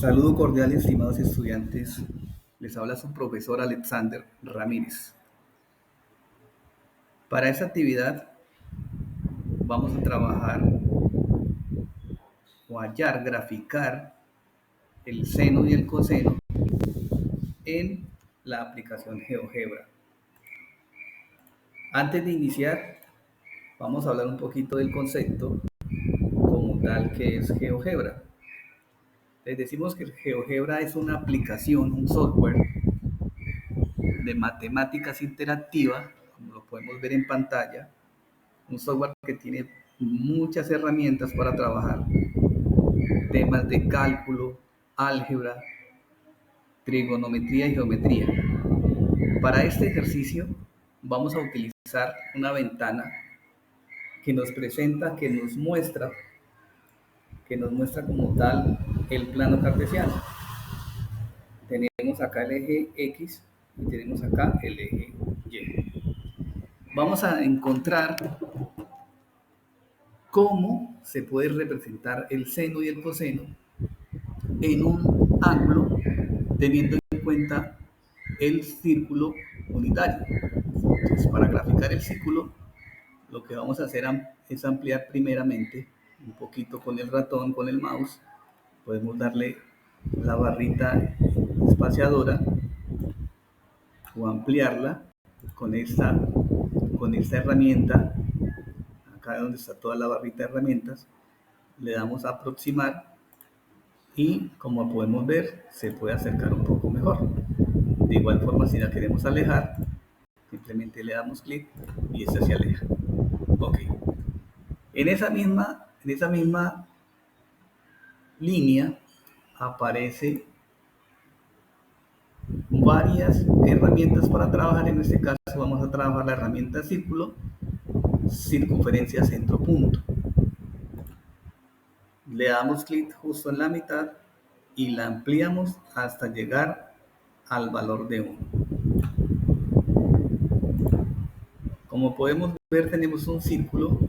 Saludo cordial, estimados estudiantes. Les habla su profesor Alexander Ramírez. Para esta actividad vamos a trabajar o hallar, graficar el seno y el coseno en la aplicación GeoGebra. Antes de iniciar, vamos a hablar un poquito del concepto como tal que es GeoGebra. Les decimos que el GeoGebra es una aplicación, un software de matemáticas interactiva, como lo podemos ver en pantalla, un software que tiene muchas herramientas para trabajar temas de cálculo, álgebra, trigonometría y geometría. Para este ejercicio vamos a utilizar una ventana que nos presenta, que nos muestra como tal el plano cartesiano. Tenemos acá el eje X y tenemos acá el eje Y. Vamos a encontrar cómo se puede representar el seno y el coseno en un ángulo teniendo en cuenta el círculo unitario. Entonces, para graficar el círculo, lo que vamos a hacer es ampliar primeramente un poquito con el ratón, con el mouse. Podemos darle la barrita espaciadora o ampliarla con esta herramienta. Acá donde está toda la barrita de herramientas, le damos a aproximar y como podemos ver se puede acercar un poco mejor. De igual forma, si la queremos alejar, simplemente le damos clic y esta se aleja. Ok. En esa misma línea aparece varias herramientas para trabajar. En este caso vamos a trabajar la herramienta círculo, circunferencia, centro, punto. Le damos clic justo en la mitad y la ampliamos hasta llegar al valor de 1. Como podemos ver, tenemos un círculo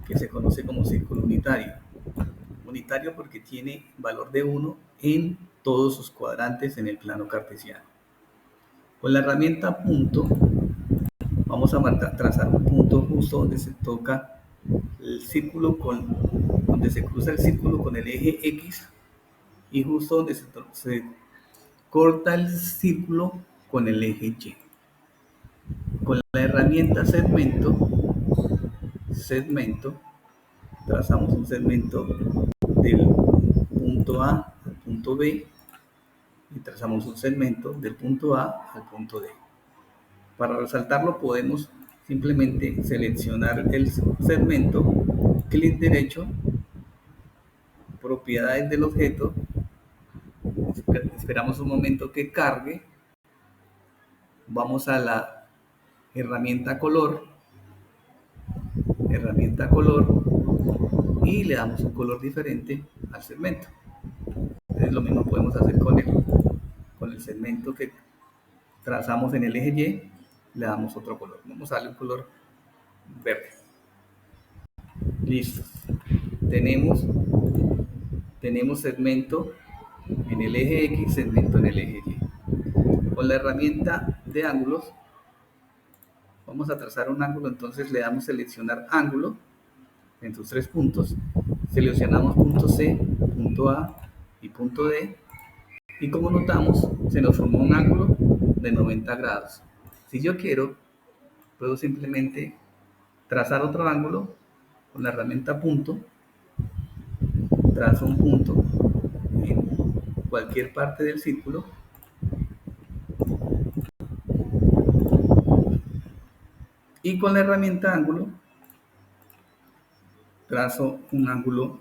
que se conoce como círculo unitario. Unitario porque tiene valor de 1 en todos sus cuadrantes en el plano cartesiano. Con la herramienta punto vamos a trazar un punto justo donde se toca el círculo donde se cruza el círculo con el eje X y justo donde se corta el círculo con el eje Y. Con la herramienta segmento trazamos un segmento del punto A al punto B y trazamos un segmento del punto A al punto D. Para resaltarlo podemos simplemente seleccionar el segmento, clic derecho, propiedades del objeto, esperamos un momento que cargue, vamos a la herramienta color y le damos un color diferente al segmento. Entonces lo mismo podemos hacer con el segmento que trazamos en el eje Y, le damos otro color. Vamos a darle un color verde. Listo. Tenemos segmento en el eje X, segmento en el eje Y. Con la herramienta de ángulos vamos a trazar un ángulo, entonces le damos seleccionar ángulo en sus 3 puntos, seleccionamos punto C, punto A y punto D, y como notamos se nos formó un ángulo de 90 grados. Si yo quiero, puedo simplemente trazar otro ángulo con la herramienta punto, trazo un punto en cualquier parte del círculo y con la herramienta ángulo trazo un ángulo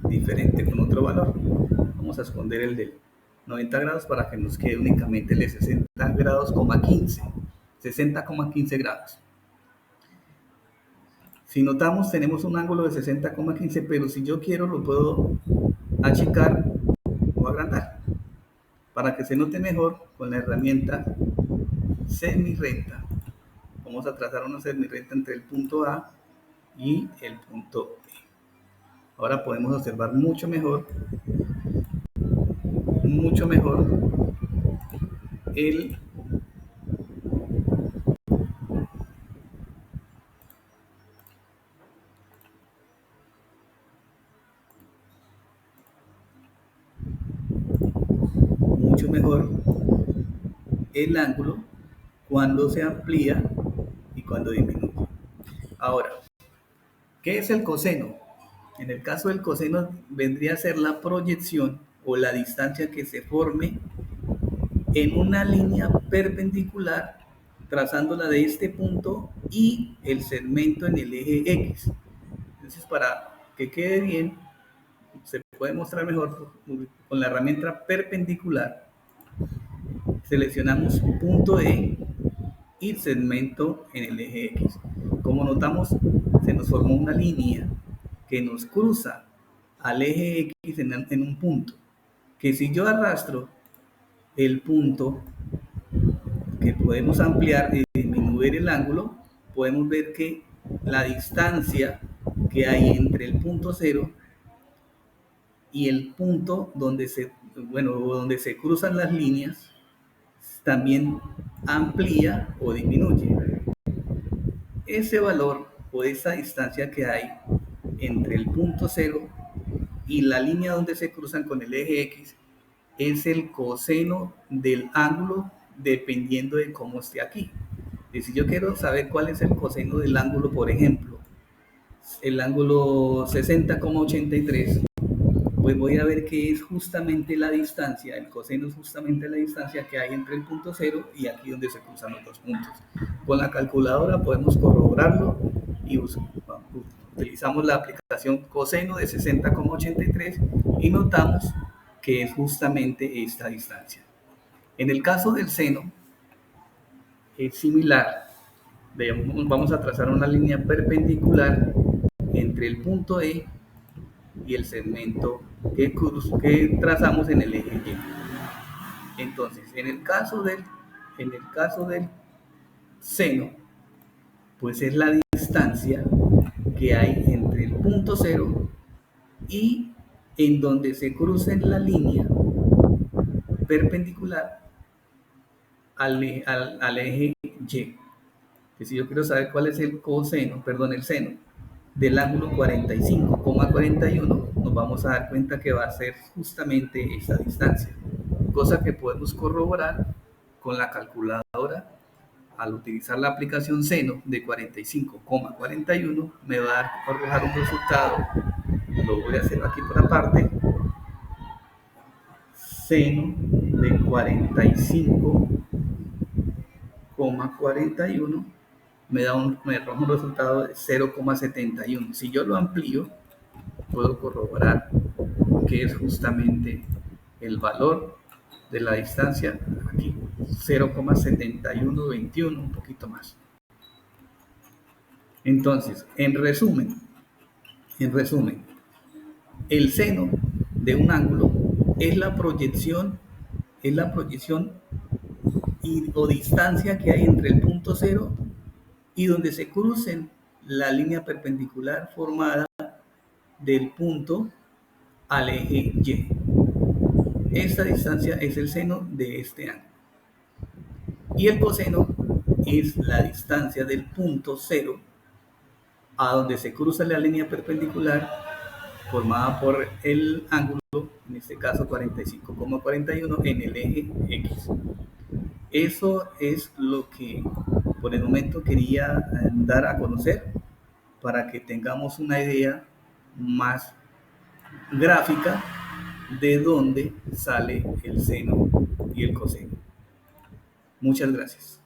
diferente con otro valor. Vamos a esconder el de 90 grados para que nos quede únicamente el de 60 grados, 60,15 grados. Si notamos, tenemos un ángulo de 60,15, pero si yo quiero lo puedo achicar o agrandar. Para que se note mejor, con la herramienta semirrecta, vamos a trazar una semirrecta entre el punto A y el punto B. Ahora podemos observar mucho mejor el, mucho mejor el ángulo cuando se amplía y cuando disminuye. Ahora, ¿qué es el coseno? En el caso del coseno vendría a ser la proyección o la distancia que se forme en una línea perpendicular trazándola de este punto y el segmento en el eje X. Entonces, para que quede bien, se puede mostrar mejor con la herramienta perpendicular. Seleccionamos punto E y segmento en el eje X. Como notamos, se nos formó una línea que nos cruza al eje X en un punto, que si yo arrastro el punto, que podemos ampliar y disminuir el ángulo, podemos ver que la distancia que hay entre el punto cero y el punto donde se cruzan las líneas también amplía o disminuye. Ese valor o esa distancia que hay entre el punto cero y la línea donde se cruzan con el eje X es el coseno del ángulo dependiendo de cómo esté aquí. Y si yo quiero saber cuál es el coseno del ángulo, por ejemplo, el ángulo 60,83, pues voy a ver que es justamente la distancia, el coseno es justamente la distancia que hay entre el punto cero y aquí donde se cruzan los dos puntos. Con la calculadora podemos corroborarlo y utilizamos la aplicación coseno de 60,83 y notamos que es justamente esta distancia. En el caso del seno es similar. Vamos a trazar una línea perpendicular entre el punto E y el segmento que trazamos en el eje Y. Entonces, en el caso del seno, pues es la distancia que hay entre el punto cero y en donde se cruza la línea perpendicular al eje Y. Que si yo quiero saber cuál es el seno del ángulo 45,41, nos vamos a dar cuenta que va a ser justamente esta distancia, cosa que podemos corroborar con la calculadora. Al utilizar la aplicación seno de 45,41 me va a arrojar un resultado. Lo voy a hacer aquí por aparte. Seno de 45,41 me arroja un resultado de 0,71. Si yo lo amplío, puedo corroborar que es justamente el valor de la distancia aquí, 0,7121, un poquito más. Entonces, en resumen, el seno de un ángulo es la proyección o distancia que hay entre el punto cero y donde se crucen la línea perpendicular formada del punto al eje Y. Esta distancia es el seno de este ángulo. Y el coseno es la distancia del punto cero a donde se cruza la línea perpendicular formada por el ángulo, en este caso 45,41 en el eje X. Eso es lo que por el momento quería dar a conocer para que tengamos una idea más gráfica de dónde sale el seno y el coseno. Muchas gracias.